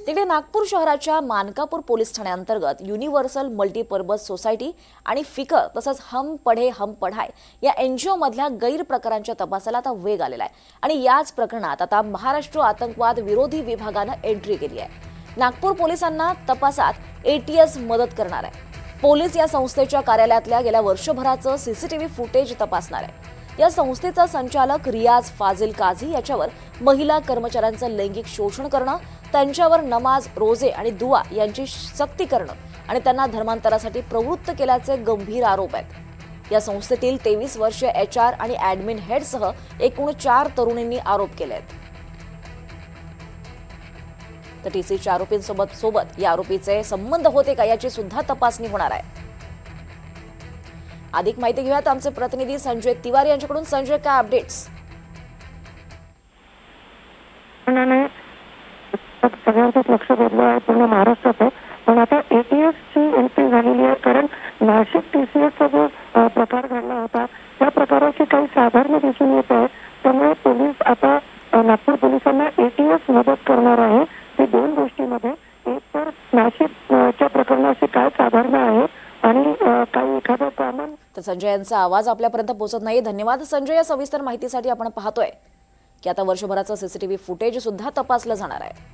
तिकडे नागपूर शहराच्या मानकापूर पोलीस ठाण्याअंतर्गत युनिव्हर्सल मल्टीपर्पज सोसायटी आणि फिकर तसंच हम पढे हम पढाय या एनजीओ मधल्या गैरप्रकारांच्या तपासाला आता वेग आलेला आहे आणि याच प्रकरणात आता महाराष्ट्र आतंकवाद विरोधी विभागानं एंट्री केली आहे। नागपूर पोलिसांना तपासात एटीएस मदत करणार आहे। पोलीस या संस्थेच्या कार्यालयातल्या गेल्या वर्षभराचं सीसीटीव्ही फुटेज तपासणार आहे। या संस्थेचा संचालक रियाज फाजिल काझी याच्यावर महिला कर्मचाऱ्यांचं लैंगिक शोषण करणं, त्यांच्यावर नमाज, रोजे आणि दुआ यांची सक्ती करणं आणि त्यांना धर्मांतरासाठी प्रवृत्त केल्याचे गंभीर आरोप आहेत। या संस्थेतील 23 वर्षीय HR आणि ॲडमिन हेडसह एकूण 4 तरुणींनी आरोप केले आहेत। तर TCच्या आरोपींसोबत या आरोपीचे संबंध होते का याची सुद्धा तपासणी होणार आहे। अधिक माहिती घेऊयात आमचे प्रतिनिधी संजय तिवारी यांच्याकडून। संजय, काय अपडेट्स? सगळ्यांचंच लक्ष वेधलं आहे पूर्ण महाराष्ट्रात, पण आता एटीएसची एंट्री झालेली आहे। कारण नाशिक TCSचा जो प्रकार घडला होता त्या प्रकाराची काही साधारण दिसून येत आहे। त्यामुळे पोलीस आता नागपूर पोलिसांना एटीएस मदत करणार आहे। ते 2 गोष्टींमध्ये, एक तर नाशिकच्या प्रकरणाशी काय साधारण आहे आणि काही एखादं प्रमाण। तर संजय यांचा आवाज आपल्यापर्यंत पोहोचत नाही। धन्यवाद संजय, या सविस्तर माहितीसाठी। आपण पाहतोय की आता वर्षभराचं सीसीटीव्ही फुटेज सुद्धा तपासलं जाणार आहे।